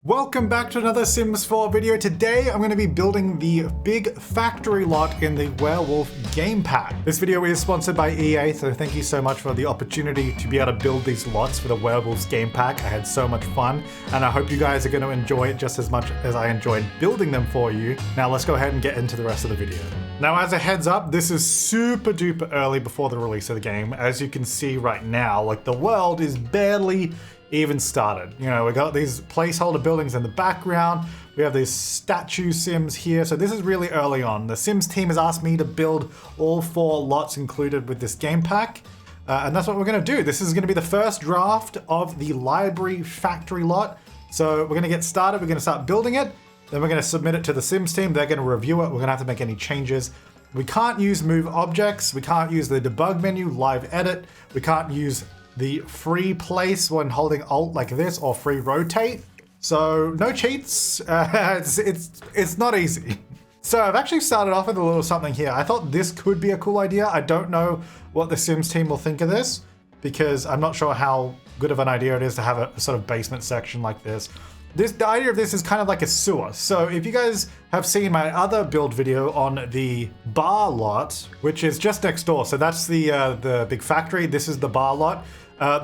Welcome back to another Sims 4 video. Today I'm going to be building the big factory lot in the Werewolf game pack. This video is sponsored by EA, so thank you so much for the opportunity to be able to build these lots for the Werewolves game pack. I had so much fun, and I hope you guys are going to enjoy it just as much as I enjoyed building them for you. Now let's go ahead and get into the rest of the video. Now, as a heads up, this is super duper early before the release of the game. As you can see right now, like the world is barely even started. You know, we got these placeholder buildings in the background. We have these statue Sims here. So this is really early on. The Sims team has asked me to build all 4 lots included with this game pack. And that's what we're gonna do. This is gonna be the first draft of the library factory lot. So we're gonna get started. We're gonna start building it. Then we're gonna submit it to the Sims team. They're gonna review it. We're gonna have to make any changes. We can't use move objects. We can't use the debug menu, live edit. We can't use the free place when holding Alt like this, or free rotate. So no cheats. It's not easy. So I've actually started off with a little something here. I thought this could be a cool idea. I don't know what the Sims team will think of this, because I'm not sure how good of an idea it is to have a sort of basement section like this. The idea of this is kind of like a sewer. So if you guys have seen my other build video on the bar lot, which is just next door. So that's the big factory. This is the bar lot.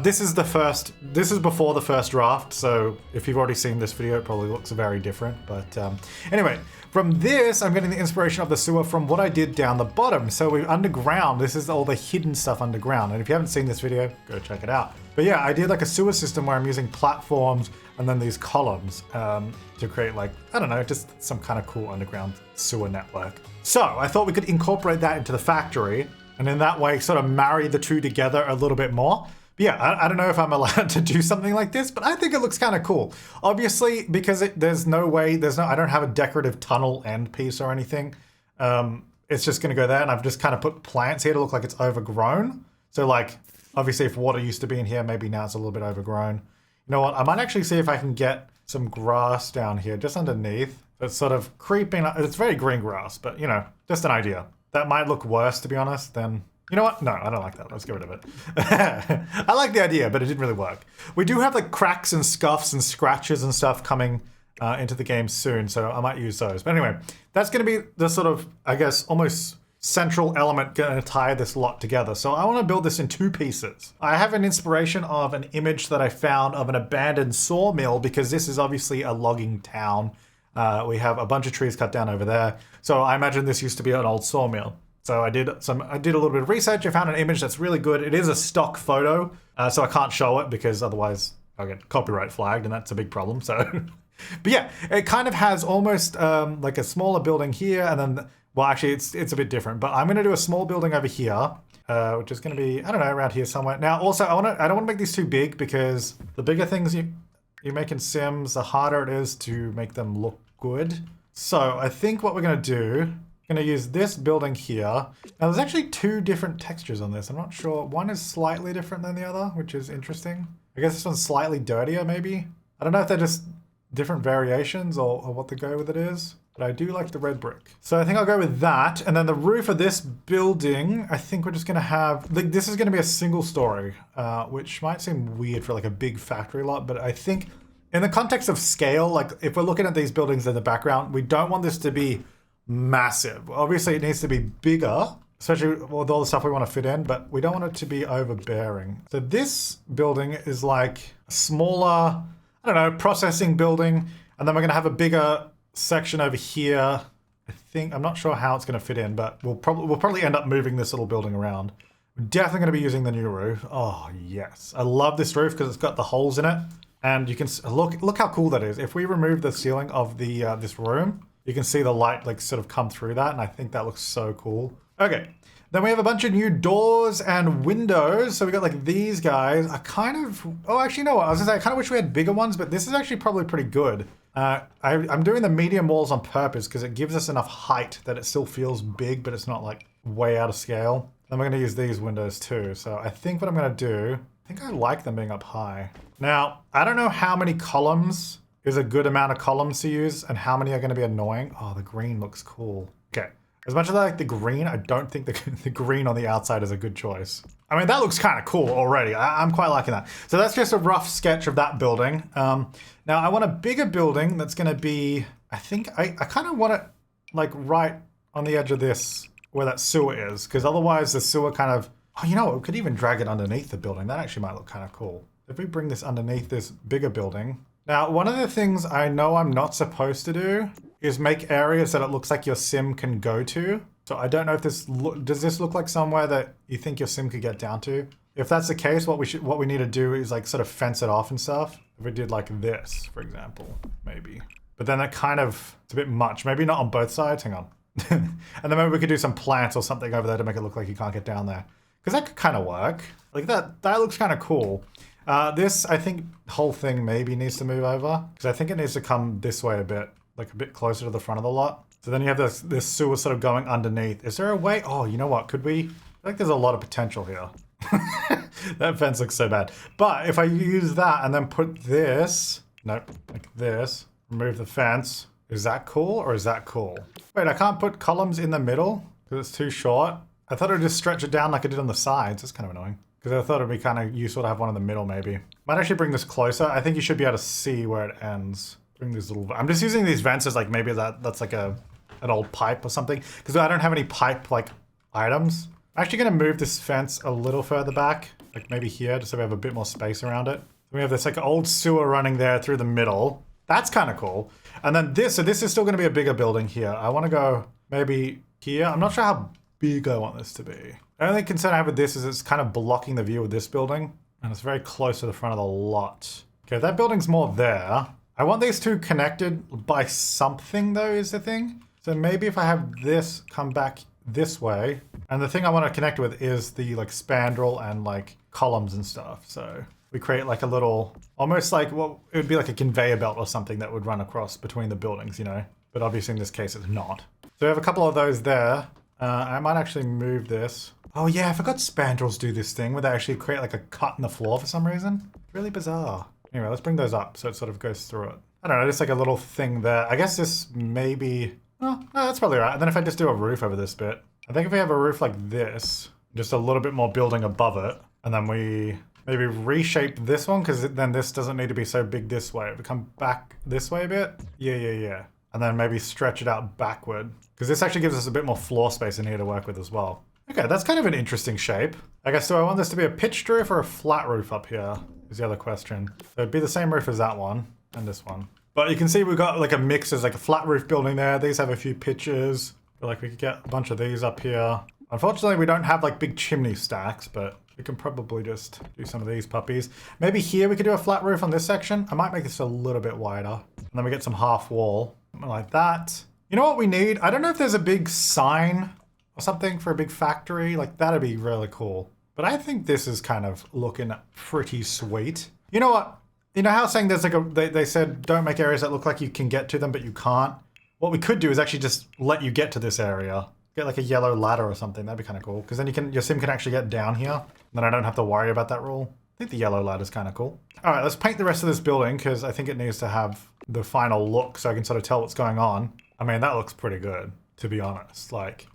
This is before the first draft. So if you've already seen this video, it probably looks very different. But anyway, from this, I'm getting the inspiration of the sewer from what I did down the bottom. So we're underground. This is all the hidden stuff underground. And if you haven't seen this video, go check it out. But yeah, I did like a sewer system where I'm using platforms and then these columns to create, like, I don't know, just some kind of cool underground sewer network. So I thought we could incorporate that into the factory, and in that way sort of marry the two together a little bit more. But yeah, I don't know if I'm allowed to do something like this, but I think it looks kind of cool. Obviously, because I don't have a decorative tunnel end piece or anything. It's just gonna go there, and I've just kind of put plants here to look like it's overgrown. So like, obviously if water used to be in here, maybe now it's a little bit overgrown. You know what, I might actually see if I can get some grass down here, just underneath. It's sort of creeping, it's very green grass, but you know, just an idea. That might look worse, to be honest, than, you know what? No, I don't like that. Let's get rid of it. I like the idea, but it didn't really work. We do have like cracks and scuffs and scratches and stuff coming into the game soon, so I might use those. But anyway, that's going to be the sort of, I guess, almost central element going to tie this lot together. So I want to build this in 2 pieces. I have an inspiration of an image that I found of an abandoned sawmill, because this is obviously a logging town. We have a bunch of trees cut down over there. So I imagine this used to be an old sawmill. So I did a little bit of research. I found an image that's really good. It is a stock photo, so I can't show it because otherwise I'll get copyright flagged, and that's a big problem. So, but yeah, it kind of has almost like a smaller building here, and then, well, actually it's a bit different. But I'm going to do a small building over here, which is going to be, I don't know, around here somewhere. Now, also, I don't want to make these too big, because the bigger things you make in Sims, the harder it is to make them look good. So I think what we're going to do, going to use this building here. Now there's actually 2 different textures on this. I'm not sure. One is slightly different than the other, which is interesting. I guess this one's slightly dirtier, maybe. I don't know if they're just different variations or what the go with it is, but I do like the red brick. So I think I'll go with that. And then the roof of this building, I think we're just going to have, like, this is going to be a single story, which might seem weird for like a big factory lot, but I think in the context of scale, like if we're looking at these buildings in the background, we don't want this to be massive. Obviously it needs to be bigger, especially with all the stuff we want to fit in, but we don't want it to be overbearing. So this building is like a smaller, I don't know, processing building, and then we're going to have a bigger section over here. I think, I'm not sure how it's going to fit in, but we'll probably end up moving this little building around. We're definitely going to be using the new roof. Oh yes, I love this roof because it's got the holes in it, and you can look how cool that is. If we remove the ceiling of the this room, you can see the light like sort of come through that, and I think that looks so cool. Okay, then we have a bunch of new doors and windows. So we got like these guys. Actually, no, I was gonna say, I kind of wish we had bigger ones, but this is actually probably pretty good. I'm doing the medium walls on purpose because it gives us enough height that it still feels big, but it's not like way out of scale. Then we're gonna use these windows too. So I think what I'm gonna do, I think I like them being up high. Now, I don't know how many columns is a good amount of columns to use and how many are going to be annoying. Oh, the green looks cool. Okay, As much as I like the green, I don't think the green on the outside is a good choice. I mean, that looks kind of cool already. I'm quite liking that. So that's just a rough sketch of that building. Now I want a bigger building that's going to be, I think I kind of want it like right on the edge of this where that sewer is, because otherwise the sewer kind of, oh, you know what, we could even drag it underneath the building. That actually might look kind of cool. If we bring this underneath this bigger building. Now, one of the things I know I'm not supposed to do is make areas that it looks like your sim can go to. So I don't know if does this look like somewhere that you think your sim could get down to? If that's the case, what we need to do is like sort of fence it off and stuff. If we did like this, for example, maybe. But then that kind of, it's a bit much. Maybe not on both sides, hang on. And then maybe we could do some plants or something over there to make it look like you can't get down there. Because that could kind of work. Like that looks kind of cool. This, I think, whole thing maybe needs to move over. Because I think it needs to come this way a bit. Like a bit closer to the front of the lot. So then you have this sewer sort of going underneath. Is there a way? Oh, you know what? Could we? I think there's a lot of potential here. That fence looks so bad. But if I use that and then put this, nope, like this, remove the fence. Is that cool or is that cool? Wait, I can't put columns in the middle because it's too short. I thought it would just stretch it down like I did on the sides. That's kind of annoying. Because I thought it'd be kind of useful to have one in the middle maybe. Might actually bring this closer. I think you should be able to see where it ends. Bring these little, I'm just using these vents as like maybe that's like an old pipe or something. Because I don't have any pipe like items. I'm actually going to move this fence a little further back. Like maybe here just so we have a bit more space around it. We have this like old sewer running there through the middle. That's kind of cool. And then this, so this is still going to be a bigger building here. I want to go maybe here. I'm not sure how big I want this to be. The only concern I have with this is it's kind of blocking the view of this building. And it's very close to the front of the lot. Okay, that building's more there. I want these two connected by something though is the thing. So maybe if I have this come back this way, and the thing I want to connect with is the like spandrel and like columns and stuff. So we create like a little, almost like, well, it would be like a conveyor belt or something that would run across between the buildings, you know? But obviously in this case it's not. So we have a couple of those there. I might actually move this. Oh yeah, I forgot spandrels do this thing where they actually create like a cut in the floor for some reason. Really bizarre. Anyway, let's bring those up so it sort of goes through it. I don't know, just like a little thing there. I guess this maybe, oh, no, that's probably right. And then if I just do a roof over this bit, I think if we have a roof like this, just a little bit more building above it, and then we maybe reshape this one, because then this doesn't need to be so big this way. It would come back this way a bit. Yeah. And then maybe stretch it out backward, because this actually gives us a bit more floor space in here to work with as well. Okay, that's kind of an interesting shape. I guess, do I want this to be a pitched roof or a flat roof up here? Is the other question. So it'd be the same roof as that one and this one. But you can see we've got like a mix. There's like a flat roof building there. These have a few pitches. But like we could get a bunch of these up here. Unfortunately, we don't have like big chimney stacks, but we can probably just do some of these puppies. Maybe here we could do a flat roof on this section. I might make this a little bit wider. And then we get some half wall, something like that. You know what we need? I don't know if there's a big sign or something for a big factory. Like that'd be really cool. But I think this is kind of looking pretty sweet. You know what? You know how saying there's like they said don't make areas that look like you can get to them, but you can't? What we could do is actually just let you get to this area. Get like a yellow ladder or something. That'd be kind of cool. Because then your sim can actually get down here. And then I don't have to worry about that rule. I think the yellow ladder is kind of cool. All right, let's paint the rest of this building because I think it needs to have the final look so I can sort of tell what's going on. I mean, that looks pretty good, to be honest. Like,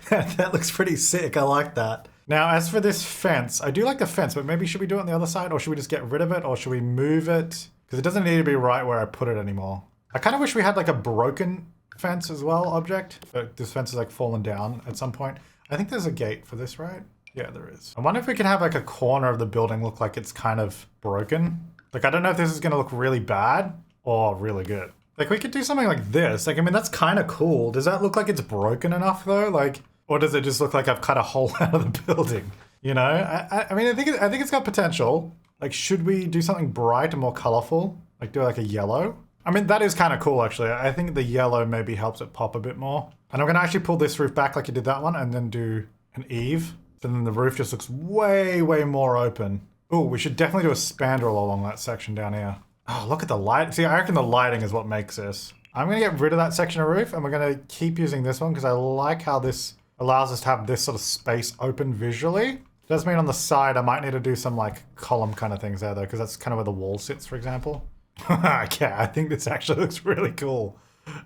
that looks pretty sick. I like that. Now, as for this fence, I do like the fence, but maybe should we do it on the other side, or should we just get rid of it, or should we move it? Because it doesn't need to be right where I put it anymore. I kind of wish we had like a broken fence as well object. But this fence is like fallen down at some point. I think there's a gate for this, right? Yeah, there is. I wonder if we can have like a corner of the building look like it's kind of broken. Like, I don't know if this is going to look really bad or really good. Like, we could do something like this. Like, I mean, that's kind of cool. Does that look like it's broken enough though? Like, or does it just look like I've cut a hole out of the building? You know, I mean, I think it's got potential. Like, should we do something bright and more colorful? Like do like a yellow? I mean, that is kind of cool actually. I think the yellow maybe helps it pop a bit more. And I'm gonna actually pull this roof back like you did that one and then do an eave. So then the roof just looks way, way more open. Oh, we should definitely do a spandrel along that section down here. Oh, look at the light. See, I reckon the lighting is what makes this. I'm gonna get rid of that section of roof and we're gonna keep using this one because I like how this allows us to have this sort of space open visually. Does mean on the side I might need to do some like column kind of things there though, because that's kind of where the wall sits, for example. Okay, I think this actually looks really cool.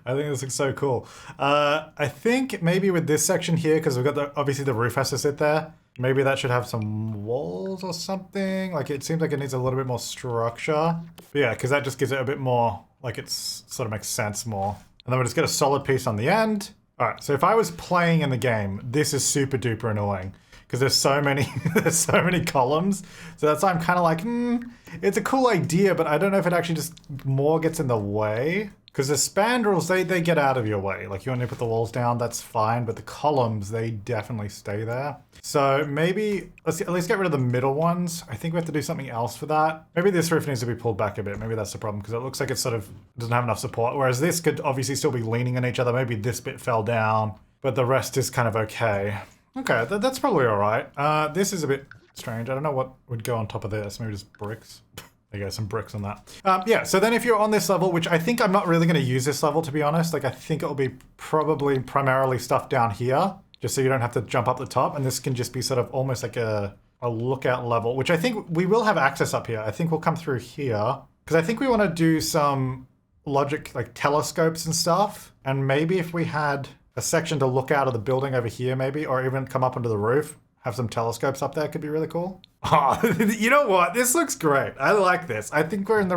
I think this looks so cool. I think maybe with this section here, because we've got obviously the roof has to sit there. Maybe that should have some walls or something. Like it seems like it needs a little bit more structure. But yeah, because that just gives it a bit more, like it's sort of makes sense more. And then we'll just get a solid piece on the end. All right, so if I was playing in the game, this is super duper annoying because there's so many, there's so many columns. So that's why I'm kind of like, it's a cool idea, but I don't know if it actually just more gets in the way. Because the spandrels, they get out of your way. Like you want to put the walls down, that's fine. But the columns, they definitely stay there. So maybe, let's at least get rid of the middle ones. I think we have to do something else for that. Maybe this roof needs to be pulled back a bit. Maybe that's the problem because it looks like it sort of doesn't have enough support. Whereas this could obviously still be leaning on each other. Maybe this bit fell down, but the rest is kind of okay. Okay, that's probably all right. This is a bit strange. I don't know what would go on top of this. Maybe just bricks. There you go, some bricks on that. Yeah, so then if you're on this level, which I think I'm not really going to use this level, to be honest. Like, I think it'll be probably primarily stuff down here, just so you don't have to jump up the top. And this can just be sort of almost like a lookout level, which I think we will have access up here. I think we'll come through here, because I think we want to do some logic, like telescopes and stuff. And maybe if we had a section to look out of the building over here, maybe, or even come up onto the roof, have some telescopes up there, could be really cool. Oh, you know what? This looks great. I like this. I think we're going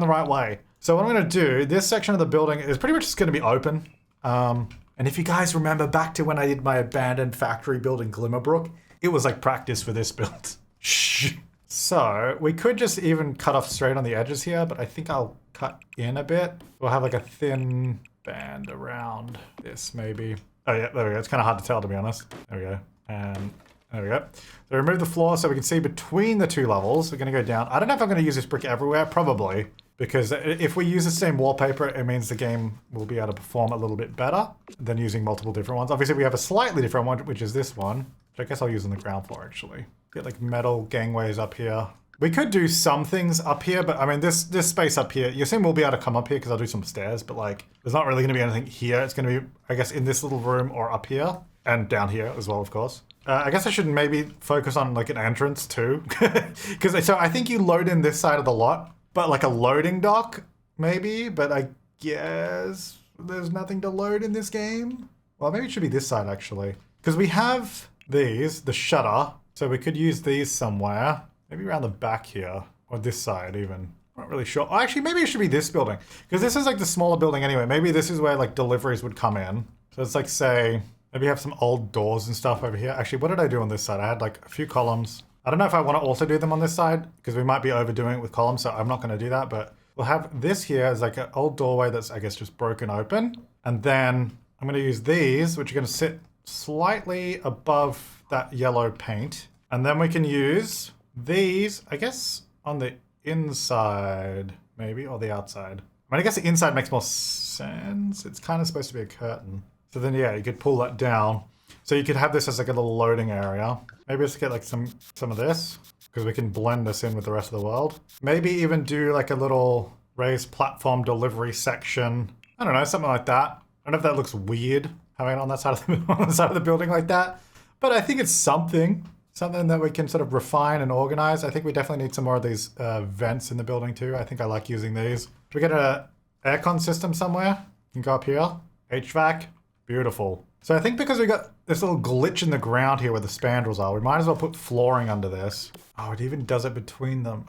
the right way. So what I'm going to do, this section of the building is pretty much just going to be open. And if you guys remember back to when I did my abandoned factory build in Glimmerbrook, it was like practice for this build. Shh. So we could just even cut off straight on the edges here, but I think I'll cut in a bit. We'll have like a thin band around this maybe. Oh yeah, there we go. It's kind of hard to tell, to be honest. There we go. And there we go. So remove the floor so we can see between the two levels. We're going to go down. I don't know if I'm going to use this brick everywhere. Probably. Because if we use the same wallpaper, it means the game will be able to perform a little bit better than using multiple different ones. Obviously, we have a slightly different one, which is this one. Which I guess I'll use on the ground floor, actually. Get like metal gangways up here. We could do some things up here, but I mean, this space up here, you assume we'll be able to come up here because I'll do some stairs, but like, there's not really going to be anything here. It's going to be, I guess, in this little room or up here. And down here as well, of course. I guess I should maybe focus on like an entrance too. Because so I think you load in this side of the lot, but like a loading dock maybe, but I guess there's nothing to load in this game. Well, maybe it should be this side actually. Because we have these, the shutter, so we could use these somewhere. Maybe around the back here, or this side even. I'm not really sure. Oh, actually, maybe it should be this building. Because this is like the smaller building anyway. Maybe this is where like deliveries would come in. So it's like, say, maybe have some old doors and stuff over here. Actually, what did I do on this side? I had like a few columns. I don't know if I want to also do them on this side because we might be overdoing it with columns, so I'm not going to do that. But we'll have this here as like an old doorway that's, I guess, just broken open. And then I'm going to use these, which are going to sit slightly above that yellow paint. And then we can use these, I guess, on the inside, maybe, or the outside. I mean, I guess the inside makes more sense. It's kind of supposed to be a curtain. So then, yeah, you could pull that down. So you could have this as like a little loading area. Maybe let's get like some of this because we can blend this in with the rest of the world. Maybe even do like a little raised platform delivery section. I don't know, something like that. I don't know if that looks weird having it on that side of on the side of the building like that, but I think it's something that we can sort of refine and organize. I think we definitely need some more of these vents in the building too. I think I like using these. Should we get an aircon system somewhere? You can go up here. HVAC. Beautiful. So I think because we got this little glitch in the ground here where the spandrels are, we might as well put flooring under this. Oh, it even does it between them.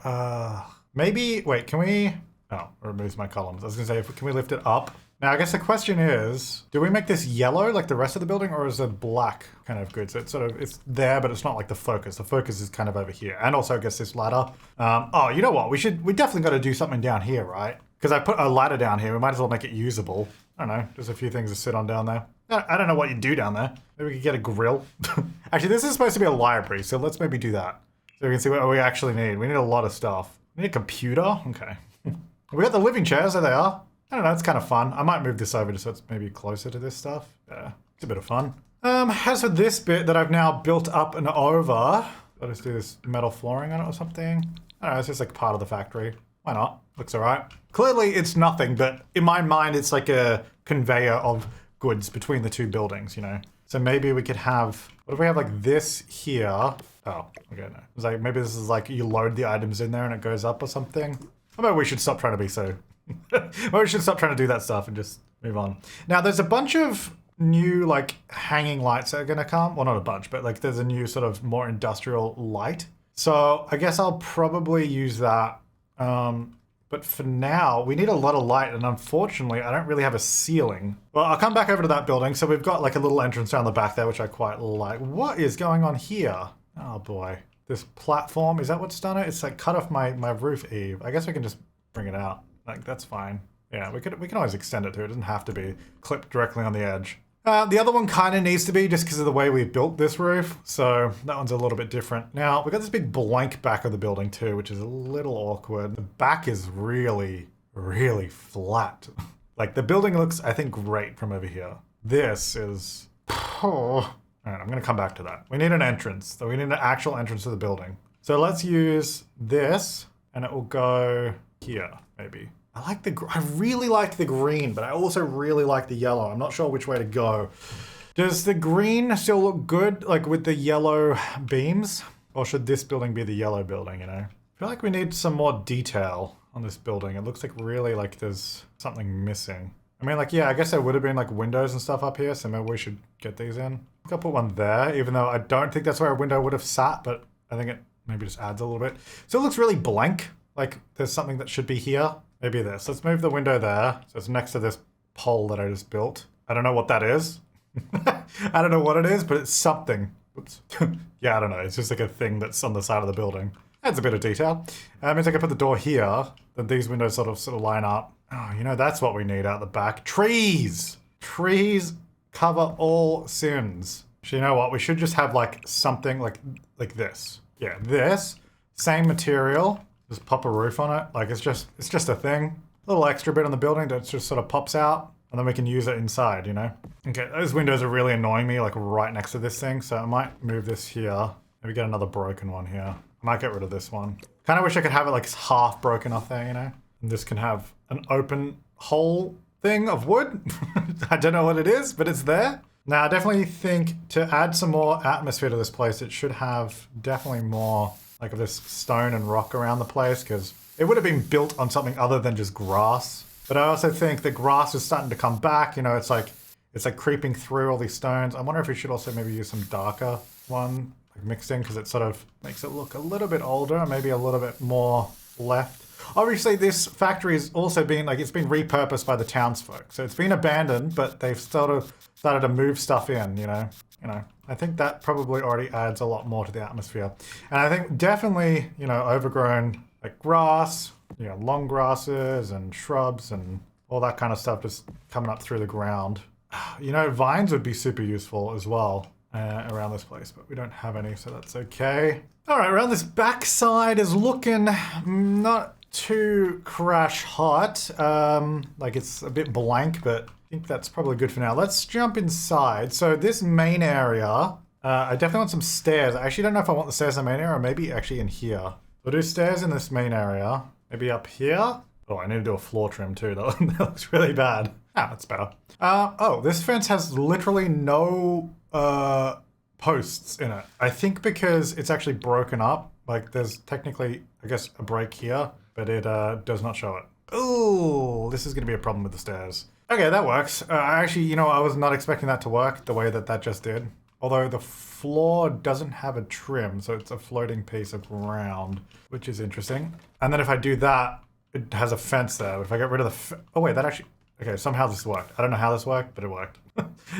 Maybe, wait, can we? Oh, it removes my columns. I was gonna say, can we lift it up? Now, I guess the question is, do we make this yellow like the rest of the building or is it black kind of good? So it's sort of, it's there, but it's not like the focus. The focus is kind of over here. And also I guess this ladder. Oh, you know what? We definitely got to do something down here, right? Because I put a ladder down here. We might as well make it usable. I don't know. There's a few things to sit on down there. I don't know what you do down there. Maybe we could get a grill. Actually, this is supposed to be a library, so let's maybe do that. So we can see what we actually need. We need a lot of stuff. We need a computer. Okay. We got the living chairs. There they are. I don't know. It's kind of fun. I might move this over just so it's maybe closer to this stuff. Yeah, it's a bit of fun. As for this bit that I've now built up and over, I'll just do this metal flooring on it or something. I don't know. It's just like part of the factory. Why not? Looks all right. Clearly, it's nothing, but in my mind, it's like a conveyor of goods between the two buildings, you know? So maybe we could have, what if we have like this here? Oh, okay, no. It's like, maybe this is like you load the items in there and it goes up or something. Or maybe we should stop trying to be so, maybe we should stop trying to do that stuff and just Move on. Now there's a bunch of new like hanging lights that are gonna come. Well, not a bunch, but like there's a new sort of more industrial light. So I guess I'll probably use that. But for now, we need a lot of light, and unfortunately, I don't really have a ceiling. Well, I'll come back over to that building. So we've got like a little entrance down the back there, which I quite like. What is going on here? Oh boy. This platform, is that what's done it? It's like cut off my roof eave. I guess we can just bring it out. Like, that's fine. Yeah, we can always extend it too. It doesn't have to be clipped directly on the edge. The other one kind of needs to be just because of the way we built this roof. So that one's a little bit different. Now, we've got this big blank back of the building too, which is a little awkward. The back is really, really flat. Like the building looks, I think, great from over here. This is... Oh. All right, I'm going to come back to that. We need an entrance. So we need an actual entrance to the building. So let's use this and it will go here, maybe. I really like the green, but I also really like the yellow. I'm not sure which way to go. Does the green still look good, like with the yellow beams? Or should this building be the yellow building, you know? I feel like we need some more detail on this building. It looks like really like there's something missing. I mean, like, yeah, I guess there would have been like windows and stuff up here, so maybe we should get these in. I'll put one there, even though I don't think that's where a window would have sat, but I think it maybe just adds a little bit. So it looks really blank, like there's something that should be here. Maybe this. Let's move the window there. So it's next to this pole that I just built. I don't know what that is. I don't know what it is, but it's something. Oops. Yeah, I don't know. It's just like a thing that's on the side of the building. Adds a bit of detail. Means I can put the door here. Then these windows sort of line up. Oh, you know, that's what we need out the back. Trees! Trees cover all sins. So you know what? We should just have like something like this. Yeah, this. Same material. Just pop a roof on it. Like it's just a thing. A little extra bit on the building that just sort of pops out. And then we can use it inside, you know? Okay, those windows are really annoying me, like right next to this thing. So I might move this here. Maybe get another broken one here. I might get rid of this one. Kind of wish I could have it like half broken off there, you know? And this can have an open hole thing of wood. I don't know what it is, but it's there. Now, I definitely think to add some more atmosphere to this place, it should have definitely more like of this stone and rock around the place, because it would have been built on something other than just grass. But I also think the grass is starting to come back. You know, it's like creeping through all these stones. I wonder if we should also maybe use some darker one, like mixed in, because it sort of makes it look a little bit older, maybe a little bit more left. Obviously, this factory has also been like, it's been repurposed by the townsfolk. So it's been abandoned, but they've sort of started to move stuff in, you know. I think that probably already adds a lot more to the atmosphere. And I think definitely, you know, overgrown like grass, you know, long grasses and shrubs and all that kind of stuff just coming up through the ground. You know, vines would be super useful as well around this place, but we don't have any, so that's okay. All right, around this backside is looking not too crash hot. Like it's a bit blank, but I think that's probably good for now. Let's jump inside. So this main area, I definitely want some stairs. I actually don't know if I want the stairs in the main area or maybe actually in here. We'll do stairs in this main area. Maybe up here. Oh, I need to do a floor trim too. That looks really bad. Ah, that's better. Oh, this fence has literally no posts in it. I think because it's actually broken up. Like there's technically, I guess, a break here, but it does not show it. Oh, this is going to be a problem with the stairs. Okay, that works. Actually, you know, I was not expecting that to work the way that just did. Although the floor doesn't have a trim, so it's a floating piece of ground, which is interesting. And then if I do that, it has a fence there. If I get rid of the... Oh wait, that actually... Okay, somehow this worked. I don't know how this worked, but it worked.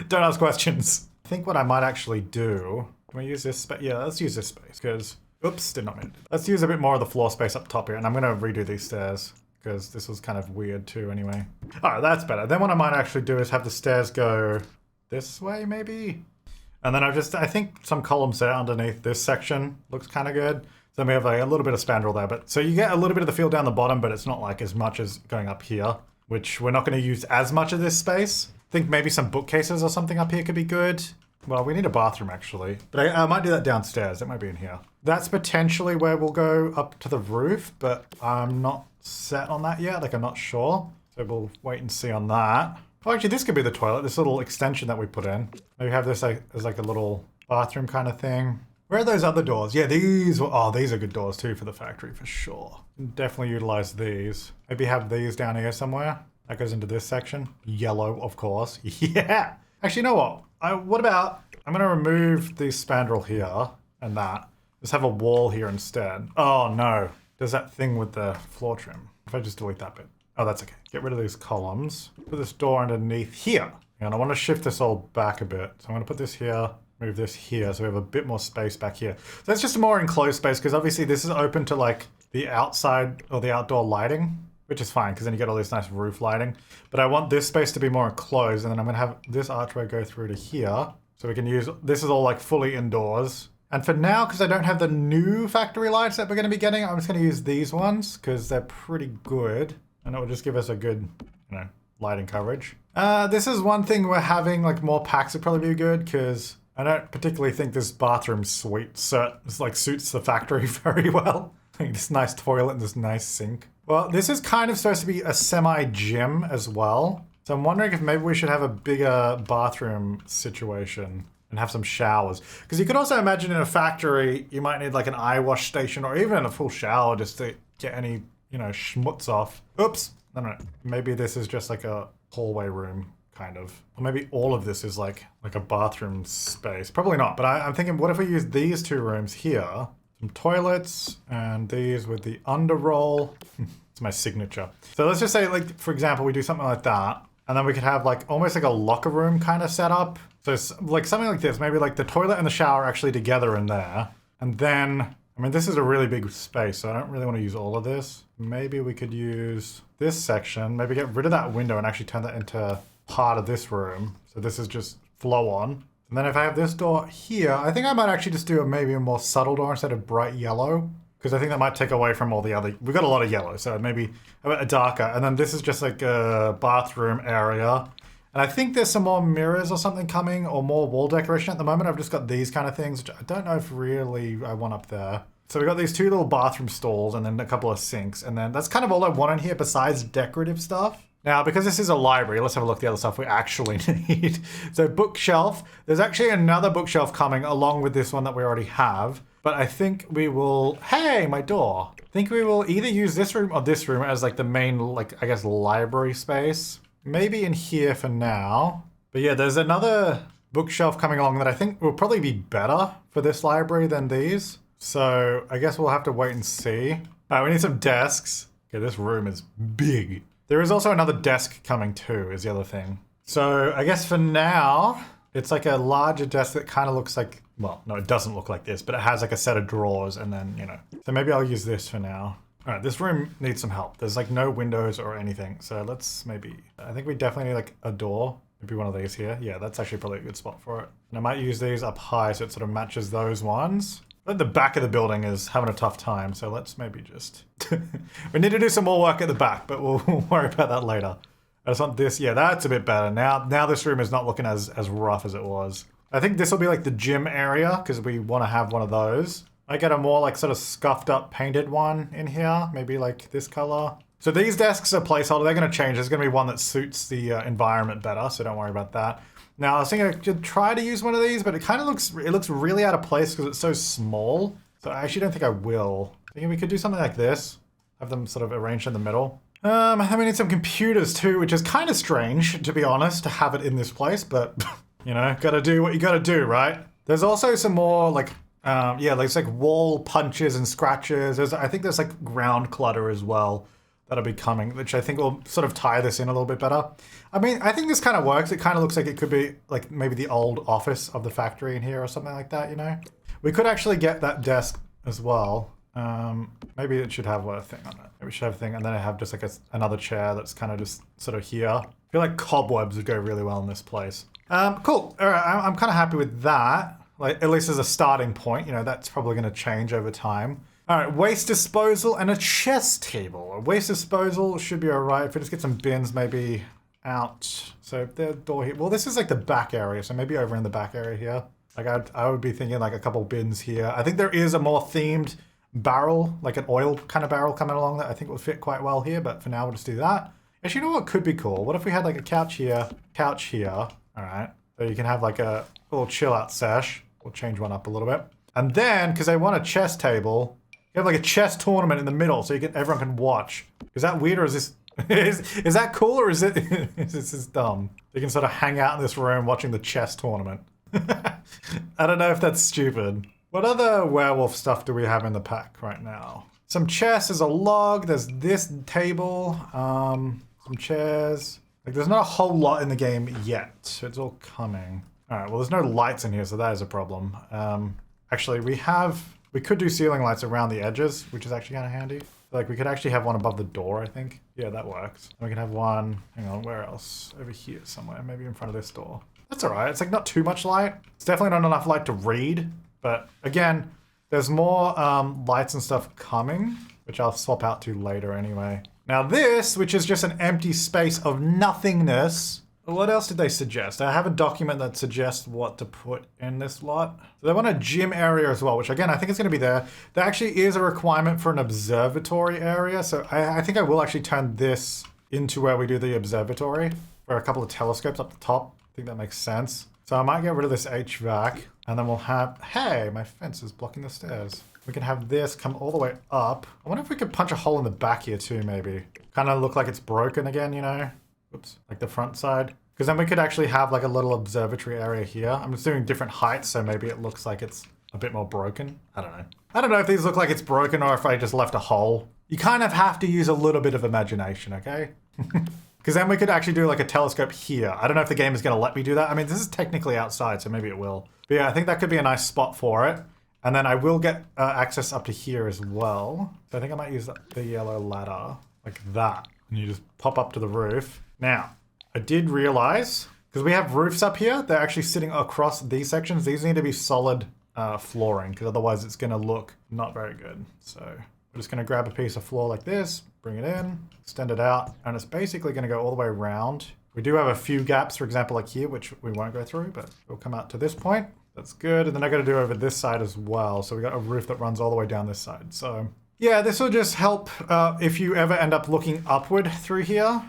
Don't ask questions. I think what I might actually do... Can we use this space? Yeah, let's use this space, because... Oops, did not mean to. Let's use a bit more of the floor space up top here, and I'm going to redo these stairs, because this was kind of weird too anyway. Alright, that's better. Then what I might actually do is have the stairs go this way, maybe? And then I think some columns there underneath this section looks kind of good. So then we have like a little bit of spandrel there. But so you get a little bit of the feel down the bottom, but it's not like as much as going up here, which we're not going to use as much of this space. I think maybe some bookcases or something up here could be good. Well, we need a bathroom actually, but I might do that downstairs. It might be in here. That's potentially where we'll go up to the roof, but I'm not set on that yet. Like I'm not sure. So we'll wait and see on that. Oh, actually, this could be the toilet, this little extension that we put in. Maybe have this like, as like a little bathroom kind of thing. Where are those other doors? Yeah, these are good doors too for the factory for sure. Definitely utilize these. Maybe have these down here somewhere. That goes into this section. Yellow, of course. Yeah. Actually, you know what? What about, I'm going to remove the spandrel here and that. Just have a wall here instead. Oh, no. There's that thing with the floor trim. If I just delete that bit. Oh, that's okay. Get rid of these columns. Put this door underneath here. And I want to shift this all back a bit. So I'm going to put this here, move this here. So we have a bit more space back here. So that's just a more enclosed space because obviously this is open to like the outside or the outdoor lighting, which is fine because then you get all this nice roof lighting. But I want this space to be more enclosed. And then I'm going to have this archway go through to here. So we can use, this is all like fully indoors. And for now, because I don't have the new factory lights that we're going to be getting, I'm just going to use these ones because they're pretty good. And it will just give us a good, you know, lighting coverage. This is one thing we're having, like more packs would probably be good because I don't particularly think this bathroom suite like suits the factory very well. This nice toilet and this nice sink. Well, this is kind of supposed to be a semi-gym as well. So I'm wondering if maybe we should have a bigger bathroom situation and have some showers. Because you could also imagine in a factory, you might need like an eye wash station or even a full shower just to get any, you know, schmutz off. Oops. No. Maybe this is just like a hallway room, kind of. Or maybe all of this is like a bathroom space. Probably not, but I'm thinking, what if we use these two rooms here? Some toilets and these with the underroll. It's my signature. So let's just say, like, for example, we do something like that. And then we could have like almost like a locker room kind of setup. So it's like something like this, maybe like the toilet and the shower actually together in there. And then, I mean, this is a really big space, so I don't really want to use all of this. Maybe we could use this section, maybe get rid of that window and actually turn that into part of this room. So this is just flow on. And then if I have this door here, I think I might actually just do maybe a more subtle door instead of bright yellow. Because I think that might take away from all the other, we've got a lot of yellow, so maybe a darker. And then this is just like a bathroom area. And I think there's some more mirrors or something coming or more wall decoration. At the moment, I've just got these kind of things, which I don't know if really I want up there. So we got these two little bathroom stalls and then a couple of sinks. And then that's kind of all I want in here besides decorative stuff. Now, because this is a library, let's have a look at the other stuff we actually need. So bookshelf, there's actually another bookshelf coming along with this one that we already have. But I think we will, hey, my door. I think we will either use this room or this room as like the main, like, I guess, library space. Maybe in here for now. But yeah, there's another bookshelf coming along that I think will probably be better for this library than these. So I guess we'll have to wait and see. All right, we need some desks. Okay, this room is big. There is also another desk coming too, is the other thing. So I guess for now, it's like a larger desk that kind of looks like, well, no, it doesn't look like this, but it has like a set of drawers and then, you know. So maybe I'll use this for now. All right, this room needs some help. There's like no windows or anything. So let's maybe, I think we definitely need like a door. Maybe one of these here. Yeah, that's actually probably a good spot for it. And I might use these up high so it sort of matches those ones. But the back of the building is having a tough time. So let's maybe just, we need to do some more work at the back, but we'll worry about that later. I just want this. Yeah, that's a bit better. Now this room is not looking as rough as it was. I think this will be like the gym area because we want to have one of those. I get a more like sort of scuffed up painted one in here. Maybe like this color. So these desks are placeholder. They're going to change. There's going to be one that suits the environment better. So don't worry about that. Now I was thinking I could try to use one of these, but it kind of looks really out of place because it's so small. So I actually don't think I will. Thinking we could do something like this. Have them sort of arranged in the middle. And we need some computers too, which is kind of strange, to be honest, to have it in this place, but you know, gotta do what you gotta do, right? There's also some more like, yeah, there's like wall punches and scratches. I think there's like ground clutter as well that'll be coming, which I think will sort of tie this in a little bit better. I mean, I think this kind of works. It kind of looks like it could be like maybe the old office of the factory in here or something like that, you know? We could actually get that desk as well. Maybe it should have a thing on it. Maybe we should have a thing, and then I have just like another chair that's kind of just sort of here. I feel like cobwebs would go really well in this place. Cool. All right, I'm kind of happy with that. Like at least as a starting point, you know, that's probably going to change over time. All right, waste disposal and a chess table. A waste disposal should be all right. If we just get some bins maybe out. So the door here. Well, this is like the back area, so maybe over in the back area here. Like I would be thinking like a couple bins here. I think there is a more themed barrel, like an oil kind of barrel coming along that I think will fit quite well here, but for now we'll just do that. Actually, you know what could be cool? What if we had like a couch here, all right? So you can have like a little chill out sesh. We'll change one up a little bit. And then, because I want a chess table, you have like a chess tournament in the middle so everyone can watch. Is that weird or is this Is that cool or is it is this dumb? You can sort of hang out in this room watching the chess tournament. I don't know if that's stupid. What other werewolf stuff do we have in the pack right now? Some chess, there's a log, there's this table, some chairs. Like there's not a whole lot in the game yet, so it's all coming. All right, well there's no lights in here, so that is a problem. Actually, we could do ceiling lights around the edges, which is actually kind of handy. Like we could actually have one above the door, I think. Yeah, that works. And we can have one, hang on, where else? Over here somewhere, maybe in front of this door. That's all right, it's like not too much light. It's definitely not enough light to read, but again, there's more lights and stuff coming, which I'll swap out to later anyway. Now this, which is just an empty space of nothingness. What else did they suggest? I have a document that suggests what to put in this lot. So they want a gym area as well, which again, I think is going to be there. There actually is a requirement for an observatory area. So I think I will actually turn this into where we do the observatory for a couple of telescopes up the top. I think that makes sense. So I might get rid of this HVAC and then we'll have, hey, my fence is blocking the stairs. We can have this come all the way up. I wonder if we could punch a hole in the back here too, maybe. Kind of look like it's broken again, you know? Oops, like the front side. Because then we could actually have like a little observatory area here. I'm just doing different heights, so maybe it looks like it's a bit more broken. I don't know. I don't know if these look like it's broken or if I just left a hole. You kind of have to use a little bit of imagination, okay? Because then we could actually do like a telescope here. I don't know if the game is going to let me do that. I mean, this is technically outside, so maybe it will. But yeah, I think that could be a nice spot for it. And then I will get access up to here as well. So I think I might use the yellow ladder like that. And you just pop up to the roof. Now, I did realize, because we have roofs up here, they're actually sitting across these sections. These need to be solid flooring, because otherwise it's going to look not very good. So we're just going to grab a piece of floor like this, bring it in, extend it out, and it's basically going to go all the way around. We do have a few gaps, for example, like here, which we won't go through, but we'll come out to this point. That's good. And then I got to do over this side as well. So we got a roof that runs all the way down this side. So yeah, this will just help if you ever end up looking upward through here.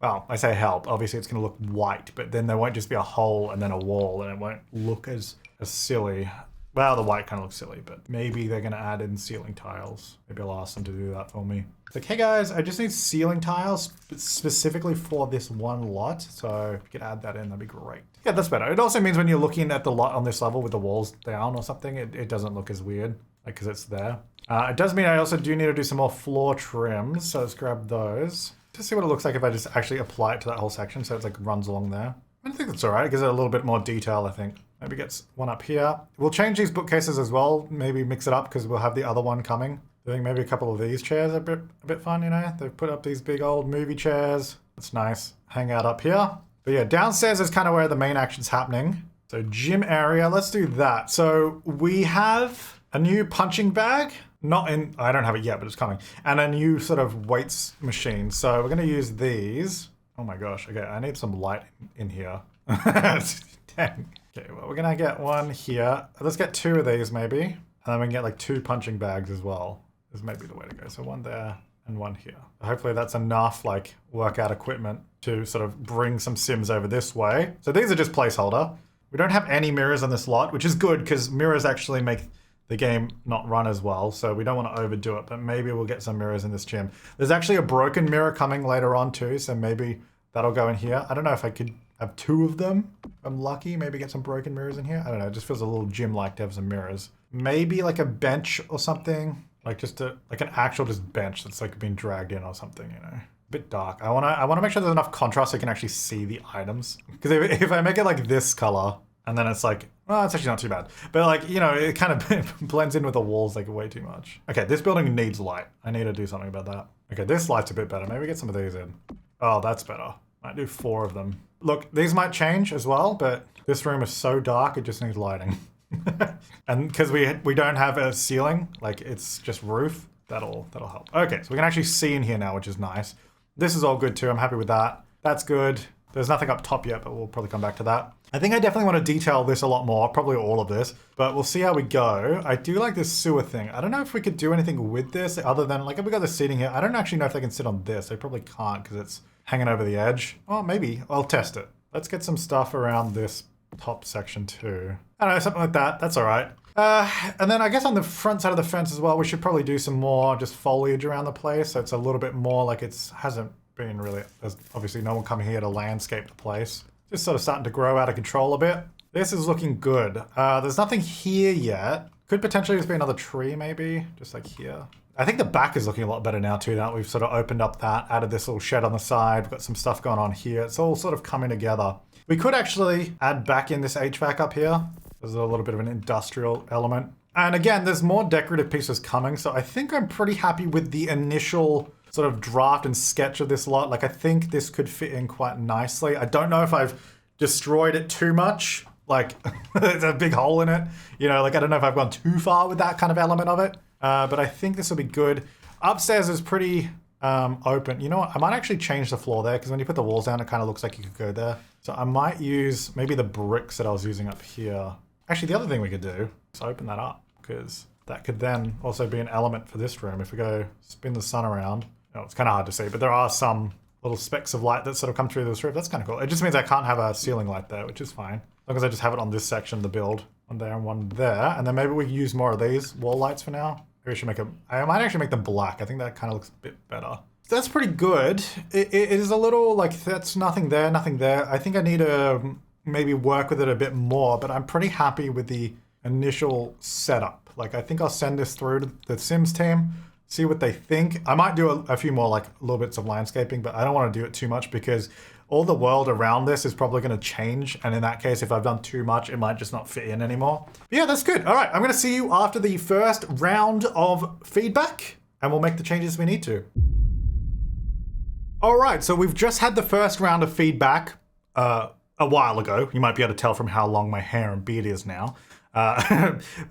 Well, I say help. Obviously, it's going to look white, but then there won't just be a hole and then a wall, and it won't look as silly. Well, the white kind of looks silly, but maybe they're going to add in ceiling tiles. Maybe I'll ask them to do that for me. It's like, hey guys, I just need ceiling tiles specifically for this one lot. So if you could add that in, that'd be great. Yeah, that's better. It also means when you're looking at the lot on this level with the walls down or something, it doesn't look as weird, like, because it's there. It does mean I also do need to do some more floor trims. So let's grab those. Just see what it looks like if I just actually apply it to that whole section so it's like runs along there. I think that's all right. It gives it a little bit more detail, I think. Maybe gets one up here. We'll change these bookcases as well. Maybe mix it up because we'll have the other one coming. I think maybe a couple of these chairs are a bit fun, you know? They've put up these big old movie chairs. That's nice. Hang out up here. But yeah, downstairs is kind of where the main action's happening. So gym area, let's do that. So we have a new punching bag. Not in, I don't have it yet, but it's coming. And a new sort of weights machine. So we're going to use these. Oh my gosh. Okay, I need some light in here. Dang. Okay, well, we're going to get one here. Let's get two of these maybe. And then we can get like two punching bags as well. This may be the way to go. So one there and one here. Hopefully that's enough like workout equipment to sort of bring some sims over this way. So these are just placeholder. We don't have any mirrors on this lot, which is good because mirrors actually make the game not run as well, so we don't want to overdo it, but maybe we'll get some mirrors in this gym. There's actually a broken mirror coming later on too, so maybe that'll go in here. I don't know if I could have two of them. If I'm lucky, maybe get some broken mirrors in here. I don't know, it just feels a little gym-like to have some mirrors. Maybe like a bench or something, like just like an actual just bench that's like being dragged in or something, you know. A bit dark. I wanna make sure there's enough contrast so you can actually see the items. Because if I make it like this color, and then it's like, well, it's actually not too bad. But like, you know, it kind of blends in with the walls like way too much. Okay, this building needs light. I need to do something about that. Okay, this light's a bit better. Maybe get some of these in. Oh, that's better. Might do 4 of them. Look, these might change as well, but this room is so dark, it just needs lighting. And because we don't have a ceiling, like it's just roof, that'll help. Okay, so we can actually see in here now, which is nice. This is all good too. I'm happy with that. That's good. There's nothing up top yet, but we'll probably come back to that. I think I definitely want to detail this a lot more, probably all of this, but we'll see how we go. I do like this sewer thing. I don't know if we could do anything with this other than, like, if we got the seating here, I don't actually know if they can sit on this. They probably can't because it's hanging over the edge. Oh, maybe. I'll test it. Let's get some stuff around this top section too. I don't know, something like that. That's all right. And then I guess on the front side of the fence as well, we should probably do some more just foliage around the place. So it's a little bit more like hasn't been really, there's obviously no one coming here to landscape the place. Just sort of starting to grow out of control a bit. This is looking good. There's nothing here yet. Could potentially just be another tree maybe, just like here. I think the back is looking a lot better now too. Now we've sort of opened up that, added this little shed on the side. We've got some stuff going on here. It's all sort of coming together. We could actually add back in this HVAC up here. There's a little bit of an industrial element. And again, there's more decorative pieces coming. So I think I'm pretty happy with the initial sort of draft and sketch of this lot. Like I think this could fit in quite nicely. I don't know if I've destroyed it too much. Like there's a big hole in it. You know, like I don't know if I've gone too far with that kind of element of it. But I think this will be good. Upstairs is pretty open. You know what? I might actually change the floor there because when you put the walls down, it kind of looks like you could go there. So I might use maybe the bricks that I was using up here. Actually, the other thing we could do is open that up because that could then also be an element for this room. If we go spin the sun around, oh, it's kind of hard to see, but there are some little specks of light that sort of come through this roof. That's kind of cool. It just means I can't have a ceiling light there, which is fine. As long as I just have it on this section of the build. One there and one there. And then maybe we can use more of these wall lights for now. Maybe we should make them, I might actually make them black. I think that kind of looks a bit better. So that's pretty good. It is a little like, that's nothing there, nothing there. I think I need to maybe work with it a bit more, but I'm pretty happy with the initial setup. Like, I think I'll send this through to the Sims team, see what they think. I might do a few more like little bits of landscaping, but I don't want to do it too much because all the world around this is probably going to change. And in that case, if I've done too much, it might just not fit in anymore. But yeah, that's good. All right, I'm going to see you after the first round of feedback and we'll make the changes we need to. All right, so we've just had the first round of feedback a while ago. You might be able to tell from how long my hair and beard is now.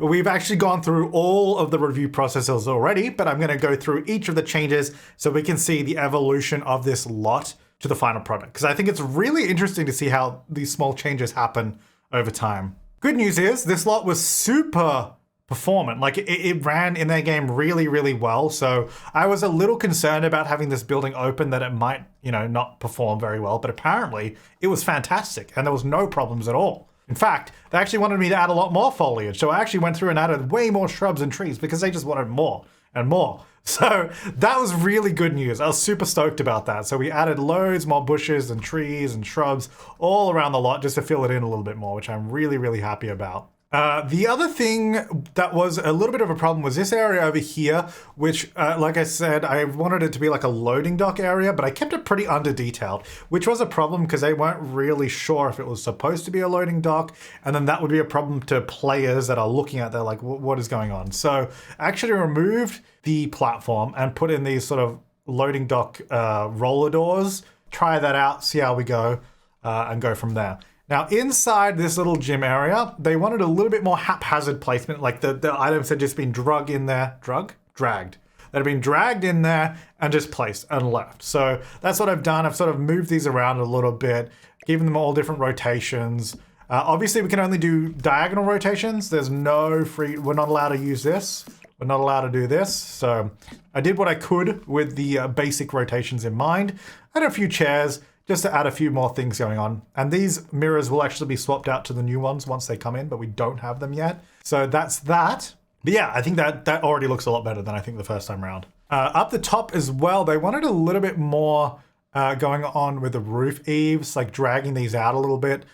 We've actually gone through all of the review processes already, but I'm going to go through each of the changes so we can see the evolution of this lot to the final product. Because I think it's really interesting to see how these small changes happen over time. Good news is this lot was super performant. Like it ran in their game really, really well. So I was a little concerned about having this building open that it might, you know, not perform very well, but apparently it was fantastic and there was no problems at all. In fact, they actually wanted me to add a lot more foliage. So I actually went through and added way more shrubs and trees because they just wanted more and more. So that was really good news. I was super stoked about that. So we added loads more bushes and trees and shrubs all around the lot just to fill it in a little bit more, which I'm really, really happy about. The other thing that was a little bit of a problem was this area over here, which, like I said, I wanted it to be like a loading dock area, but I kept it pretty under-detailed, which was a problem because they weren't really sure if it was supposed to be a loading dock, and then that would be a problem to players that are looking at, they're like, what is going on? So I actually removed the platform and put in these sort of loading dock roller doors, try that out, see how we go, and go from there. Now, inside this little gym area, they wanted a little bit more haphazard placement, like the items had just been dragged. They'd have been dragged in there and just placed and left. So that's what I've done. I've sort of moved these around a little bit, given them all different rotations. Obviously, we can only do diagonal rotations. There's no free, we're not allowed to use this. We're not allowed to do this. So I did what I could with the basic rotations in mind. I had a few chairs, just to add a few more things going on. And these mirrors will actually be swapped out to the new ones once they come in, but we don't have them yet. So that's that. But yeah, I think that already looks a lot better than I think the first time around. Up the top as well, they wanted a little bit more going on with the roof eaves, like dragging these out a little bit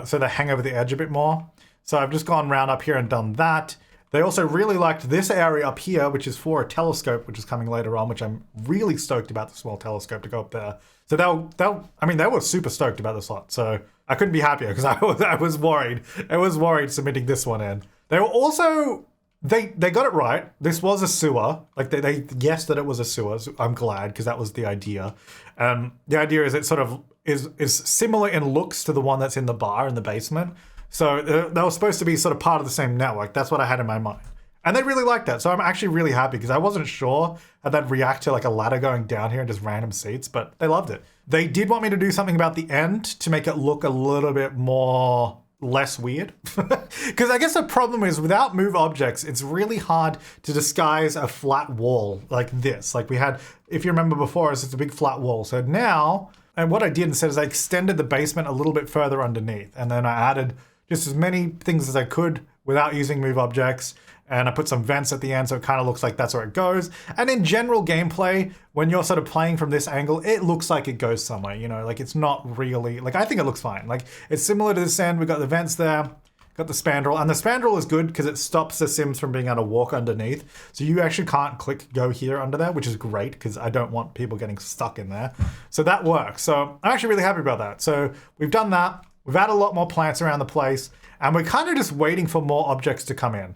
so they hang over the edge a bit more. So I've just gone round up here and done that. They also really liked this area up here, which is for a telescope, which is coming later on, which I'm really stoked about the small telescope to go up there. So they were super stoked about this lot. So I couldn't be happier because I was worried. I was worried submitting this one in. They were also, they got it right. This was a sewer. Like they guessed that it was a sewer. So I'm glad because that was the idea. The idea is it sort of is similar in looks to the one that's in the bar in the basement. So they were supposed to be sort of part of the same network. That's what I had in my mind. And they really liked that. So I'm actually really happy because I wasn't sure how that'd react to like a ladder going down here and just random seats, but they loved it. They did want me to do something about the end to make it look a little bit more less weird. Because I guess the problem is without move objects, it's really hard to disguise a flat wall like this. Like we had, if you remember before, it's a big flat wall. So now, and what I did instead is I extended the basement a little bit further underneath. And then I added just as many things as I could without using move objects. And I put some vents at the end, so it kind of looks like that's where it goes. And in general gameplay, when you're sort of playing from this angle, it looks like it goes somewhere, you know, like it's not really, like I think it looks fine. Like it's similar to this end, we've got the vents there, got the spandrel, and the spandrel is good because it stops the Sims from being able to walk underneath. So you actually can't click go here under there, which is great because I don't want people getting stuck in there. So that works. So I'm actually really happy about that. So we've done that. We've added a lot more plants around the place, and we're kind of just waiting for more objects to come in.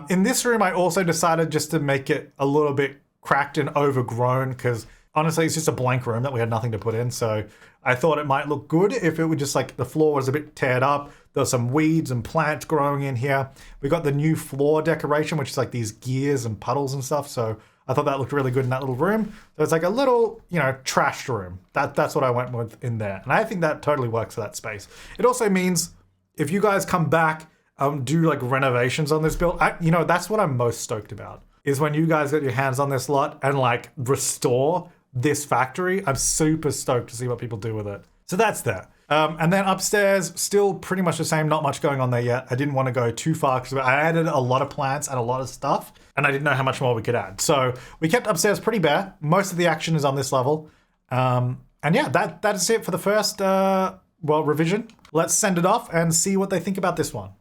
In this room, I also decided just to make it a little bit cracked and overgrown because honestly, it's just a blank room that we had nothing to put in. So I thought it might look good if it would just like the floor was a bit teared up. There's some weeds and plants growing in here. We got the new floor decoration, which is like these gears and puddles and stuff. So I thought that looked really good in that little room. So it's like a little, you know, trashed room. That's what I went with in there. And I think that totally works for that space. It also means if you guys come back, do like renovations on this build. You know, that's what I'm most stoked about is when you guys get your hands on this lot and like restore this factory. I'm super stoked to see what people do with it. So that's that. And then upstairs, still pretty much the same, not much going on there yet. I didn't want to go too far because I added a lot of plants and a lot of stuff and I didn't know how much more we could add. So we kept upstairs pretty bare. Most of the action is on this level. And yeah, that is it for the first, revision. Let's send it off and see what they think about this one.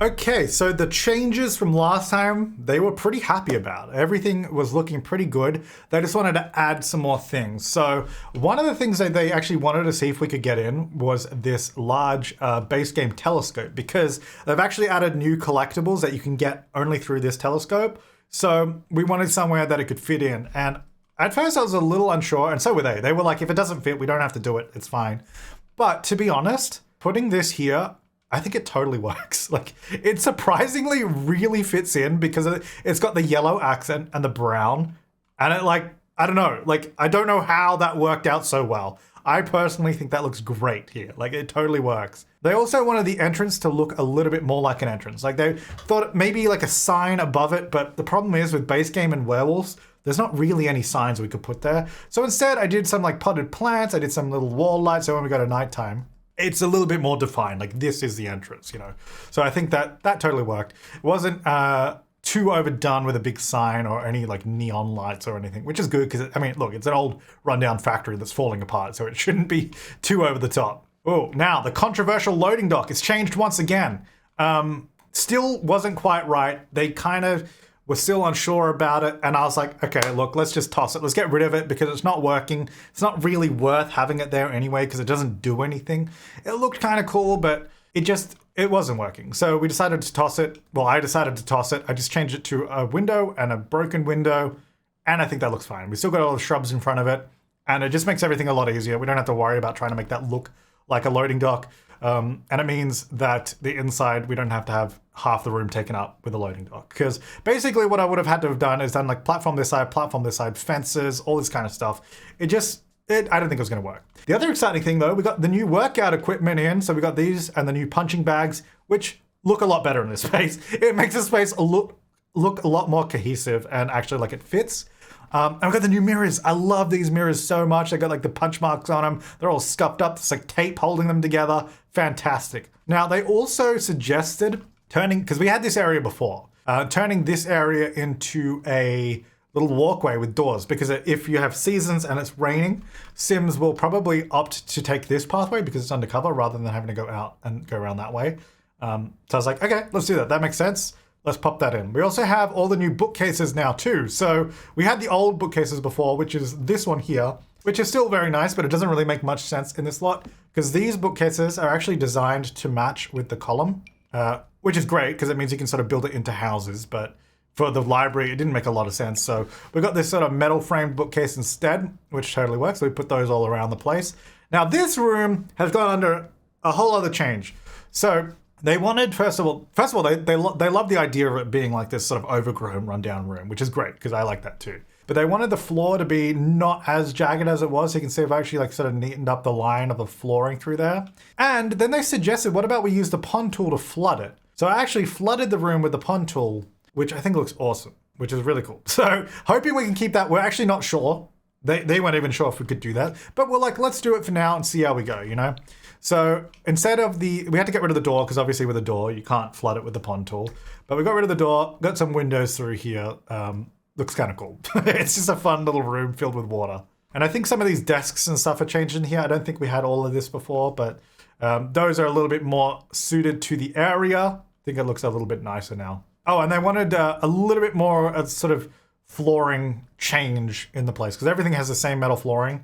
Okay, so the changes from last time, they were pretty happy about. Everything was looking pretty good. They just wanted to add some more things. So one of the things that they actually wanted to see if we could get in was this large base game telescope because they've actually added new collectibles that you can get only through this telescope. So we wanted somewhere that it could fit in. And at first I was a little unsure, and so were they. They were like, if it doesn't fit, we don't have to do it. It's fine. But to be honest, putting this here, I think it totally works. Like, it surprisingly really fits in because it's got the yellow accent and the brown. And it like, I don't know, like, I don't know how that worked out so well. I personally think that looks great here. Like, it totally works. They also wanted the entrance to look a little bit more like an entrance. Like, they thought maybe like a sign above it, but the problem is with base game and werewolves, there's not really any signs we could put there. So instead, I did some like potted plants. I did some little wall lights so when we go to nighttime, it's a little bit more defined, like this is the entrance, you know? So I think that totally worked. It wasn't too overdone with a big sign or any like neon lights or anything, which is good because, I mean, look, it's an old rundown factory that's falling apart, so it shouldn't be too over the top. Oh, now the controversial loading dock is changed once again. Still wasn't quite right. They kind of were still unsure about it, and I was like, okay, look, let's just toss it. Let's get rid of it because it's not working. It's not really worth having it there anyway because it doesn't do anything. It looked kind of cool, but it wasn't working. So we decided to toss it. Well, I decided to toss it. I just changed it to a window and a broken window, and I think that looks fine. We still got all the shrubs in front of it, and it just makes everything a lot easier. We don't have to worry about trying to make that look like a loading dock. And it means that the inside, we don't have to have half the room taken up with a loading dock. Because basically what I would have had to have done is done like platform this side, fences, all this kind of stuff. I don't think it was going to work. The other exciting thing though, we got the new workout equipment in. So we got these and the new punching bags, which look a lot better in this space. It makes the space look a lot more cohesive and actually like it fits. And we've got the new mirrors. I love these mirrors so much. They got like the punch marks on them. They're all scuffed up. It's like tape holding them together. Fantastic. Now they also suggested turning, because we had this area before, turning this area into a little walkway with doors, because if you have seasons and it's raining, Sims will probably opt to take this pathway because it's undercover rather than having to go out and go around that way. So I was like, okay, let's do that. That makes sense. Let's pop that in. We also have all the new bookcases now too. So we had the old bookcases before, which is this one here, which is still very nice, but it doesn't really make much sense in this lot because these bookcases are actually designed to match with the column, which is great because it means you can sort of build it into houses. But for the library, it didn't make a lot of sense. So we got this sort of metal framed bookcase instead, which totally works. So we put those all around the place. Now this room has gone under a whole other change. So they wanted, first of all, they love the idea of it being like this sort of overgrown, rundown room, which is great because I like that too. But they wanted the floor to be not as jagged as it was. So you can see I've actually like sort of neatened up the line of the flooring through there. And then they suggested, what about we use the pond tool to flood it? So I actually flooded the room with the pond tool, which I think looks awesome, which is really cool. So hoping we can keep that. We're actually not sure. They weren't even sure if we could do that, but we're like, let's do it for now and see how we go, you know? So instead of we had to get rid of the door because obviously with a door, you can't flood it with the pond tool. But we got rid of the door, got some windows through here. Looks kind of cool. It's just a fun little room filled with water. And I think some of these desks and stuff are changed in here. I don't think we had all of this before, but those are a little bit more suited to the area. I think it looks a little bit nicer now. Oh, and they wanted a little bit more sort of flooring change in the place because everything has the same metal flooring.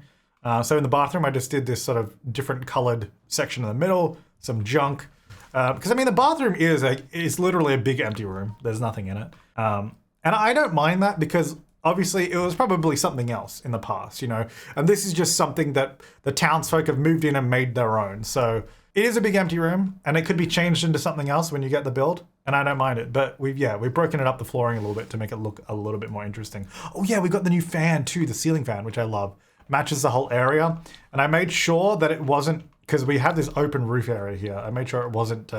So in the bathroom, I just did this sort of different colored section in the middle, some junk. Because I mean, the bathroom is literally a big empty room. There's nothing in it. And I don't mind that because obviously it was probably something else in the past, you know, and this is just something that the townsfolk have moved in and made their own. So it is a big empty room and it could be changed into something else when you get the build. And I don't mind it, but we've broken it up the flooring a little bit to make it look a little bit more interesting. Oh yeah, we got the new fan too, the ceiling fan, which I love. Matches the whole area. And I made sure that it wasn't, because we have this open roof area here, I made sure it wasn't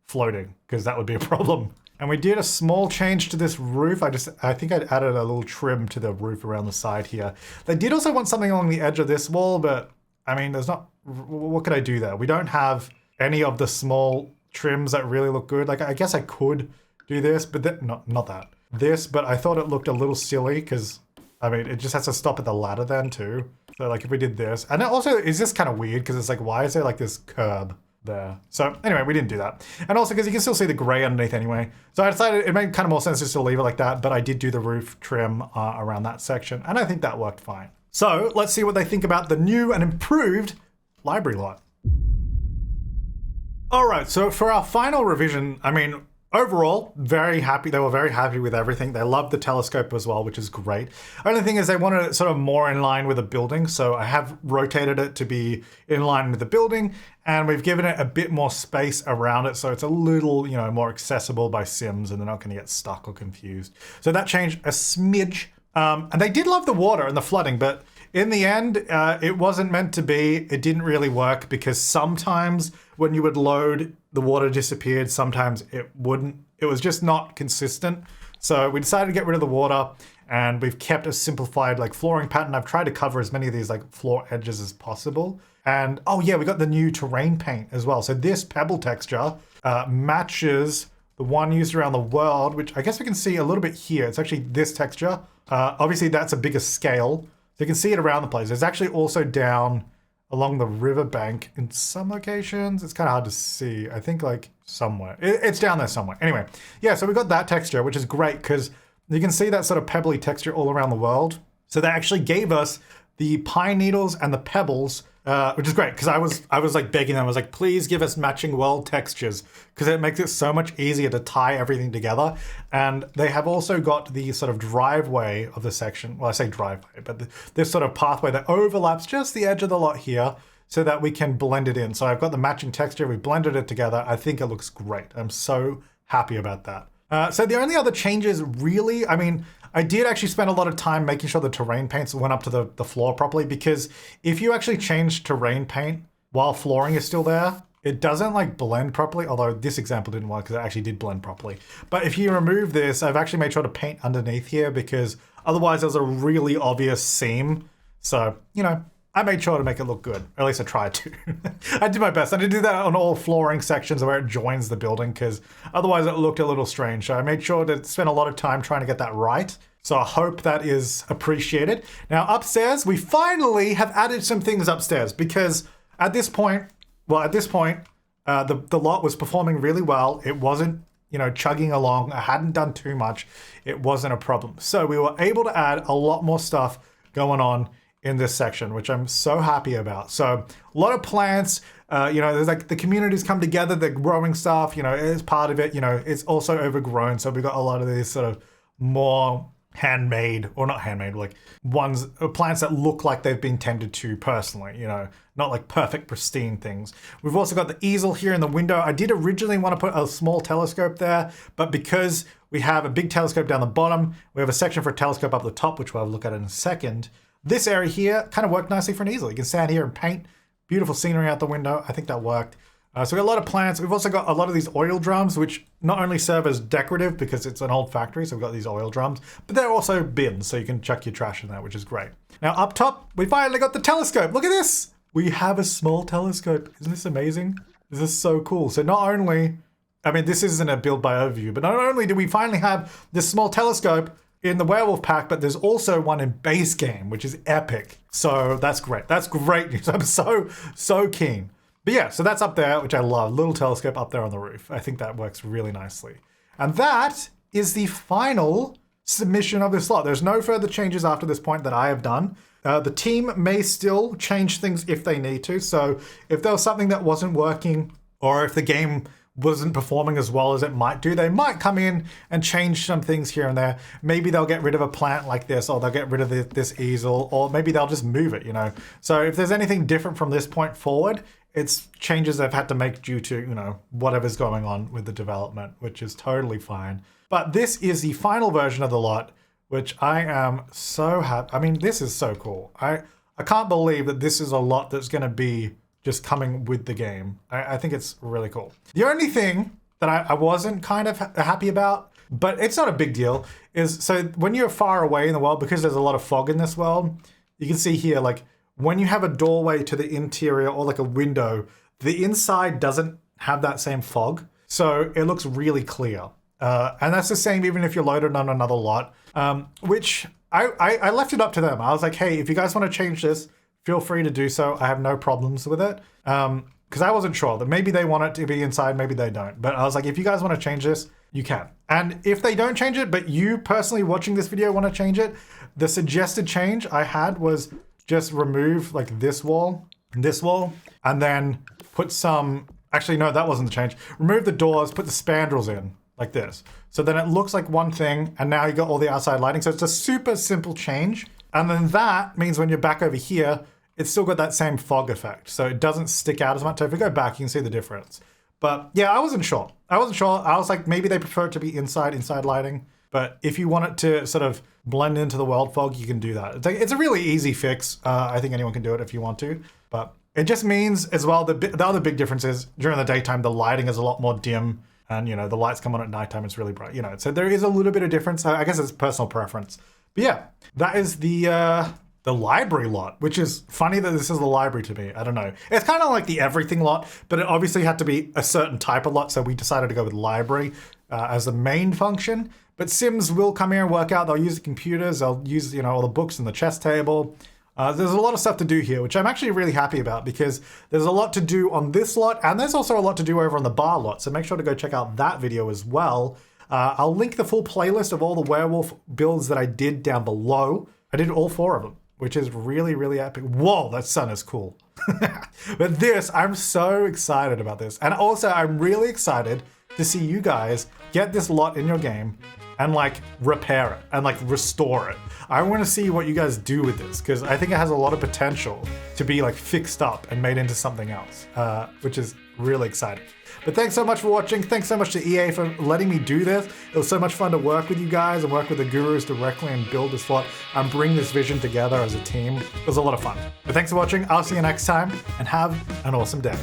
floating because that would be a problem. And we did a small change to this roof. I think I added a little trim to the roof around the side here. They did also want something along the edge of this wall, but I mean, what could I do there? We don't have any of the small trims that really look good. Like, I guess I could do this, but not that. This, but I thought it looked a little silly because, I mean, it just has to stop at the ladder then too. So like if we did this, and it also is this kind of weird because it's like, why is there like this curb there? So anyway, we didn't do that. And also because you can still see the gray underneath anyway. So I decided it made kind of more sense just to leave it like that, but I did do the roof trim around that section, and I think that worked fine. So let's see what they think about the new and improved library lot. All right, so for our final revision, I mean, overall, very happy. They were very happy with everything. They loved the telescope as well, which is great. Only thing is they wanted it sort of more in line with the building. So I have rotated it to be in line with the building, and we've given it a bit more space around it. So it's a little, you know, more accessible by Sims and they're not gonna get stuck or confused. So that changed a smidge. And they did love the water and the flooding, but in the end, it wasn't meant to be. It didn't really work because sometimes when you would load, the water disappeared. Sometimes it wouldn't. It was just not consistent. So we decided to get rid of the water, and we've kept a simplified like flooring pattern. I've tried to cover as many of these like floor edges as possible. And oh yeah, we got the new terrain paint as well. So this pebble texture matches the one used around the world, which I guess we can see a little bit here. It's actually this texture. Obviously that's a bigger scale. So you can see it around the place. There's actually also down along the riverbank in some locations. It's kind of hard to see. I think like somewhere. It's down there somewhere. Anyway, yeah, so we got that texture, which is great because you can see that sort of pebbly texture all around the world. So they actually gave us the pine needles and the pebbles, which is great because I was like begging them. I was like, please give us matching world textures because it makes it so much easier to tie everything together. And they have also got the sort of driveway of the section. Well, I say driveway, but this sort of pathway that overlaps just the edge of the lot here so that we can blend it in. So I've got the matching texture. We blended it together. I think it looks great. I'm so happy about that. So the only other changes really, I mean, I did actually spend a lot of time making sure the terrain paints went up to the floor properly, because if you actually change terrain paint while flooring is still there, it doesn't like blend properly, although this example didn't work because it actually did blend properly. But if you remove this, I've actually made sure to paint underneath here because otherwise there's a really obvious seam. So, you know, I made sure to make it look good. Or at least I tried to. I did my best. I did do that on all flooring sections where it joins the building because otherwise it looked a little strange. So I made sure to spend a lot of time trying to get that right. So I hope that is appreciated. Now upstairs, we finally have added some things upstairs because at this point, the lot was performing really well. It wasn't, you know, chugging along. I hadn't done too much. It wasn't a problem. So we were able to add a lot more stuff going on in this section, which I'm so happy about. So a lot of plants, you know, there's like the communities come together, they're growing stuff, you know, it's part of it, you know, it's also overgrown. So we got a lot of these sort of more handmade, or not handmade, like plants that look like they've been tended to personally, you know, not like perfect pristine things. We've also got the easel here in the window. I did originally want to put a small telescope there, but because we have a big telescope down the bottom, we have a section for a telescope up the top, which we'll have a look at in a second. This area here kind of worked nicely for an easel. You can stand here and paint. Beautiful scenery out the window. I think that worked. So we've got a lot of plants. We've also got a lot of these oil drums, which not only serve as decorative because it's an old factory, so we've got these oil drums, but they're also bins, so you can chuck your trash in there, which is great. Now up top, we finally got the telescope. Look at this. We have a small telescope. Isn't this amazing? This is so cool. So not only, I mean, this isn't a build by overview, but not only do we finally have this small telescope in the Werewolf pack, but there's also one in base game, which is epic. So that's great. That's great news. I'm so keen. But yeah, so that's up there, which I love. Little telescope up there on the roof. I think that works really nicely. And that is the final submission of this slot. There's no further changes after this point that I have done. The team may still change things if they need to. So if there was something that wasn't working, or if the game wasn't performing as well as it might do, they might come in and change some things here and there. Maybe they'll get rid of a plant like this, or they'll get rid of this easel, or maybe they'll just move it, you know. So if there's anything different from this point forward, it's changes they've had to make due to, you know, whatever's going on with the development, which is totally fine. But this is the final version of the lot, which I am so happy. I mean, this is so cool. I can't believe that this is a lot that's going to be just coming with the game. I think it's really cool. The only thing that I wasn't kind of happy about, but it's not a big deal, is so when you're far away in the world, because there's a lot of fog in this world, you can see here, like, when you have a doorway to the interior or like a window, the inside doesn't have that same fog. So it looks really clear. And that's the same even if you're loaded on another lot, which I left it up to them. I was like, hey, if you guys want to change this, feel free to do so. I have no problems with it. Because I wasn't sure that maybe they want it to be inside, maybe they don't. But I was like, if you guys want to change this, you can. And if they don't change it, but you personally watching this video want to change it, the suggested change I had was just remove like this wall, and then put some, actually no, that wasn't the change. Remove the doors, put the spandrels in like this. So then it looks like one thing, and now you got all the outside lighting. So it's a super simple change. And then that means when you're back over here, it's still got that same fog effect. So it doesn't stick out as much. So if we go back, you can see the difference. But yeah, I wasn't sure. I was like, maybe they prefer it to be inside lighting. But if you want it to sort of blend into the world fog, you can do that. It's a really easy fix. I think anyone can do it if you want to. But it just means as well, the other big difference is during the daytime, the lighting is a lot more dim. And, you know, the lights come on at nighttime, it's really bright. You know, so there is a little bit of difference. I guess it's personal preference. But yeah, that is the library lot, which is funny that this is the library to me. I don't know. It's kind of like the everything lot, but it obviously had to be a certain type of lot. So we decided to go with library as the main function. But Sims will come here and work out. They'll use the computers. They'll use, you know, all the books and the chess table. There's a lot of stuff to do here, which I'm actually really happy about because there's a lot to do on this lot. And there's also a lot to do over on the bar lot. So make sure to go check out that video as well. I'll link the full playlist of all the werewolf builds that I did down below. I did all 4 of them, which is really, really epic. Whoa, that sun is cool. But this, I'm so excited about this. And also, I'm really excited to see you guys get this lot in your game and like repair it and like restore it. I want to see what you guys do with this because I think it has a lot of potential to be like fixed up and made into something else, which is really exciting. But thanks so much for watching. Thanks so much to EA for letting me do this. It was so much fun to work with you guys and work with the gurus directly and build this lot and bring this vision together as a team. It was a lot of fun. But thanks for watching. I'll see you next time and have an awesome day.